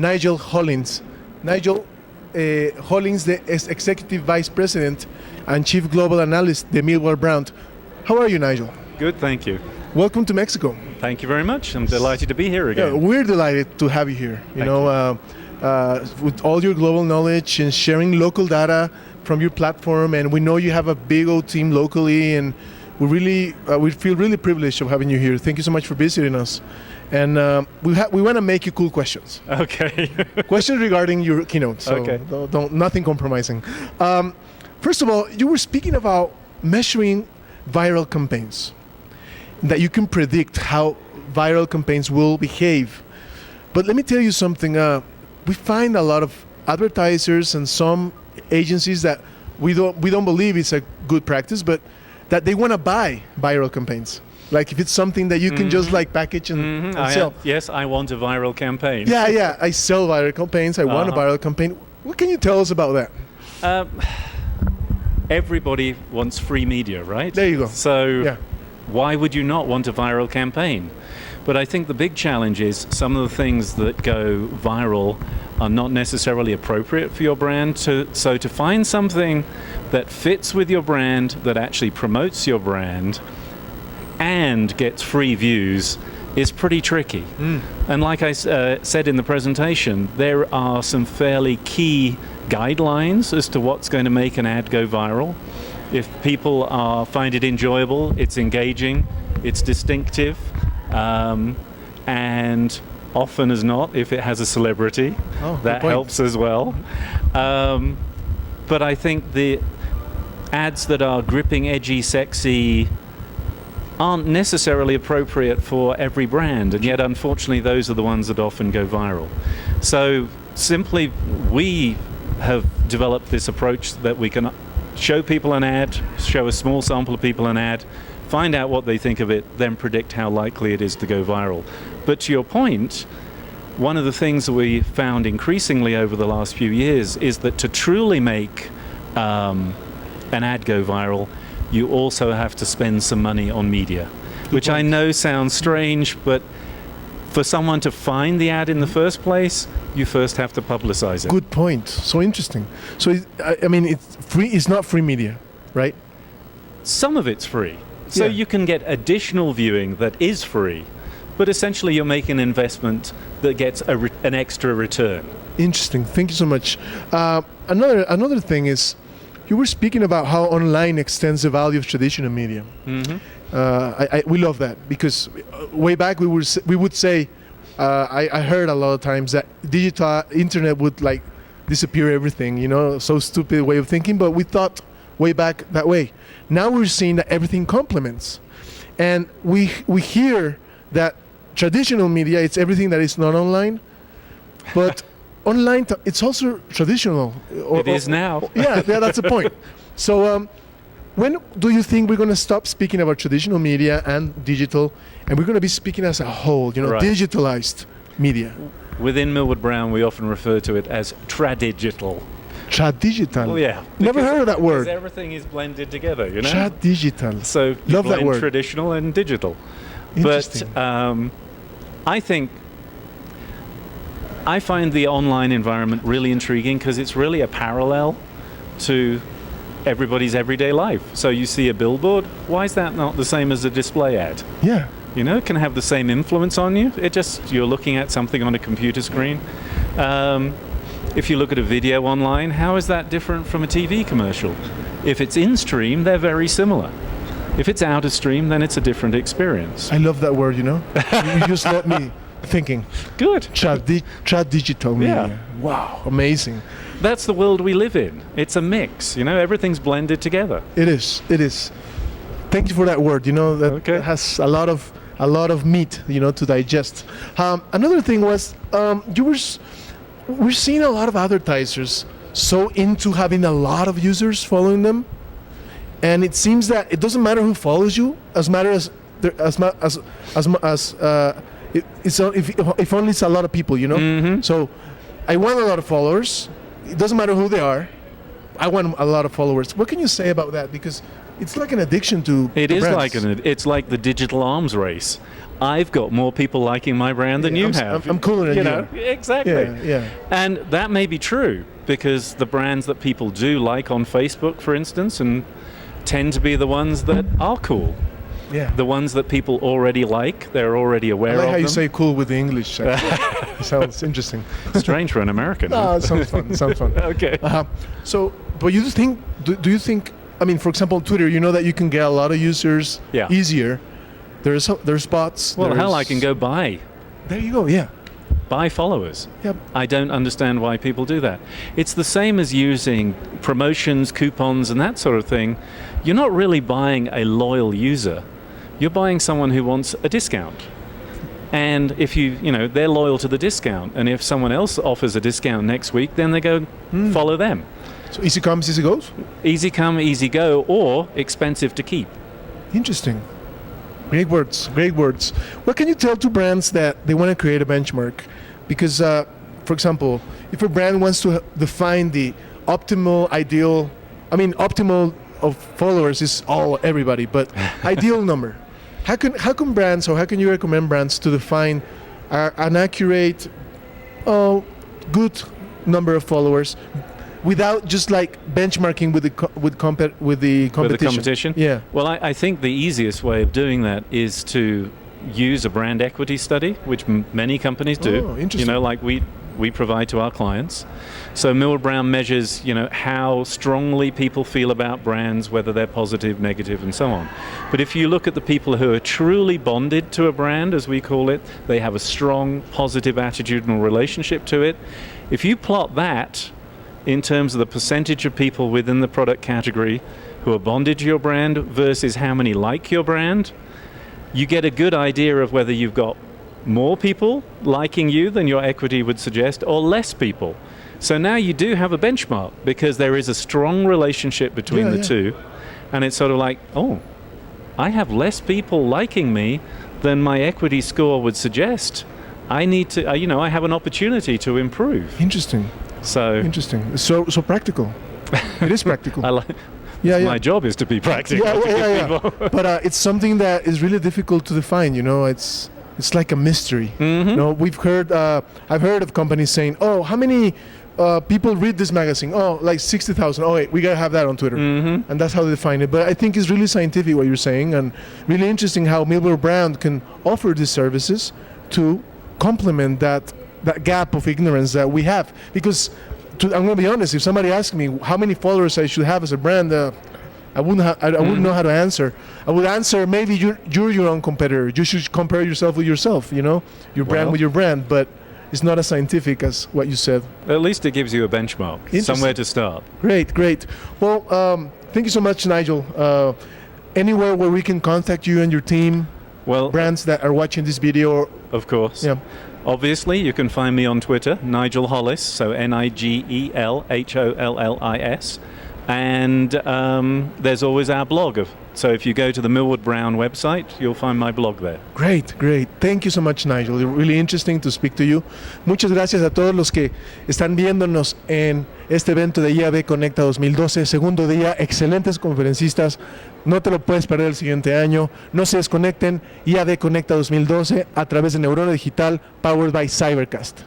Nigel Hollis. Nigel Hollis, the Executive Vice President and Chief Global Analyst, the Millward brand. How are you, Nigel? Good, thank you. Welcome to Mexico. Thank you very much. I'm delighted to be here again. Yeah, we're delighted to have you here. With all your global knowledge and sharing local data from your platform, and we know you have a big old team locally, and we feel really privileged of having you here. Thank you so much for visiting us. And we want to make you cool questions. Okay. Questions regarding your keynote. So okay. Nothing compromising. First of all, you were speaking about measuring viral campaigns, that you can predict how viral campaigns will behave. But let me tell you something. We find a lot of advertisers and some agencies that we don't believe it's a good practice, but that they want to buy viral campaigns. Like if it's something that you can just like package and sell. Yes, I want a viral campaign. Yeah, I sell viral campaigns. I want a viral campaign. What can you tell us about that? Everybody wants free media, right? There you go. So why would you not want a viral campaign? But I think the big challenge is some of the things that go viral are not necessarily appropriate for your brand. So to find something that fits with your brand, that actually promotes your brand, and gets free views is pretty tricky. And like I said in the presentation, there are some fairly key guidelines as to what's going to make an ad go viral. If people find it enjoyable, it's engaging, it's distinctive, and often as not, if it has a celebrity, that helps as well. But I think the ads that are gripping, edgy, sexy aren't necessarily appropriate for every brand, and yet unfortunately those are the ones that often go viral. So simply we have developed this approach that we can show people an ad, show a small sample of people an ad, find out what they think of it, then predict how likely it is to go viral. But to your point, one of the things that we found increasingly over the last few years is that to truly make an ad go viral, you also have to spend some money on media, which I know sounds strange, but for someone to find the ad in the first place, you first have to publicize it. Good point. So interesting. So, it's free. It's not free media, right? Some of it's free. So you can get additional viewing that is free, but essentially you're making an investment that gets an extra return. Interesting. Thank you so much. Another thing is, you were speaking about how online extends the value of traditional media. We love that because way back we would say, I heard a lot of times that digital internet would like disappear everything, so stupid way of thinking, but we thought way back that way. Now we're seeing that everything complements. And we hear that traditional media, it's everything that is not online, but online, it's also traditional. It is now. Yeah, that's the point. So when do you think we're going to stop speaking about traditional media and digital, and we're going to be speaking as a whole, digitalized media? Within Millward Brown, we often refer to it as tradigital. Tradigital? Well, yeah. Never heard of that word. Because everything is blended together, Tradigital. So you love blend that word. Traditional and digital. Interesting. But I find the online environment really intriguing because it's really a parallel to everybody's everyday life. So you see a billboard, why is that not the same as a display ad? Yeah. It can have the same influence on you. You're looking at something on a computer screen. If you look at a video online, how is that different from a TV commercial? If it's in stream, they're very similar. If it's out of stream, then it's a different experience. I love that word, You just let me thinking. Good. Tradigital media. Yeah. Wow, amazing. That's the world we live in. It's a mix, everything's blended together. It is. Thank you for that word, that has a lot of meat, to digest. Another thing was, we're seeing a lot of advertisers so into having a lot of users following them, and it seems that it doesn't matter who follows you, if only it's a lot of people, So I want a lot of followers. It doesn't matter who they are. I want a lot of followers. What can you say about that? Because it's like an addiction to It to is brands. it's like the digital arms race. I've got more people liking my brand than you have. I'm cooler than you. know, exactly. Yeah. And that may be true because the brands that people do like on Facebook, for instance, and tend to be the ones that are cool. Yeah. The ones that people already like, they're already aware I like of how you them. say cool with the English. It sounds interesting. Strange for an American. No, it sounds fun. It sounds fun. Okay. So, but you think? Do you think? I mean, for example, Twitter. You know that you can get a lot of users Yeah. easier. There's bots. Well, hell, I there's- can go buy There you go. Yeah. followers. Yep. I don't understand why people do that. It's the same as using promotions, coupons, and that sort of thing. You're not really buying a loyal user. You're buying someone who wants a discount. And if they're loyal to the discount, and if someone else offers a discount next week, then they go follow them. So easy comes, easy goes. Easy come, easy go, or expensive to keep. Interesting. Great words. Great words. What can you tell to brands that they want to create a benchmark? Because, for example, if a brand wants to define the optimal, ideal, optimal of followers is everybody, but ideal number. How can brands, or how can you recommend brands to define an accurate, good number of followers without just like benchmarking with the competition? With the competition? Yeah. Well, I think the easiest way of doing that is to use a brand equity study, which many companies do. Oh, interesting. Like we provide to our clients. So Millward Brown measures, how strongly people feel about brands, whether they're positive, negative, and so on. But if you look at the people who are truly bonded to a brand, as we call it, they have a strong, positive attitudinal relationship to it. If you plot that in terms of the percentage of people within the product category who are bonded to your brand versus how many like your brand, you get a good idea of whether you've got more people liking you than your equity would suggest, or less people. So now you do have a benchmark because there is a strong relationship between the two, and it's sort of like, oh, I have less people liking me than my equity score would suggest. I need to, I have an opportunity to improve. Interesting. So Interesting. So practical. It is practical. I like. Yeah. My job is to be practical. Yeah. But it's something that is really difficult to define. It's like a mystery. Mm-hmm. I've heard of companies saying, "Oh, how many people read this magazine? Oh, like 60,000. Oh, wait, we gotta have that on Twitter." Mm-hmm. And that's how they define it. But I think it's really scientific what you're saying, and really interesting how Millward Brand can offer these services to complement that gap of ignorance that we have. Because I'm going to be honest, if somebody asked me how many followers I should have as a brand, I wouldn't know how to answer. I would answer, maybe you're your own competitor. You should compare yourself with yourself, your brand with your brand. But it's not as scientific as what you said. At least it gives you a benchmark, somewhere to start. Great. Well, thank you so much, Nigel. Anywhere where we can contact you and your team, brands that are watching this video. Of course. Yeah. Obviously, you can find me on Twitter, Nigel Hollis, so NigelHollis. And there's always our blog. So if you go to the Millward Brown website, you'll find my blog there. Great. Thank you so much, Nigel. Really interesting to speak to you. Muchas gracias a todos los que están viéndonos en este evento de IAB Conecta 2012, segundo día, excelentes conferencistas. No te lo puedes perder el siguiente año. No se desconecten. IAB Conecta 2012 a través de Neurona Digital, powered by Cybercast.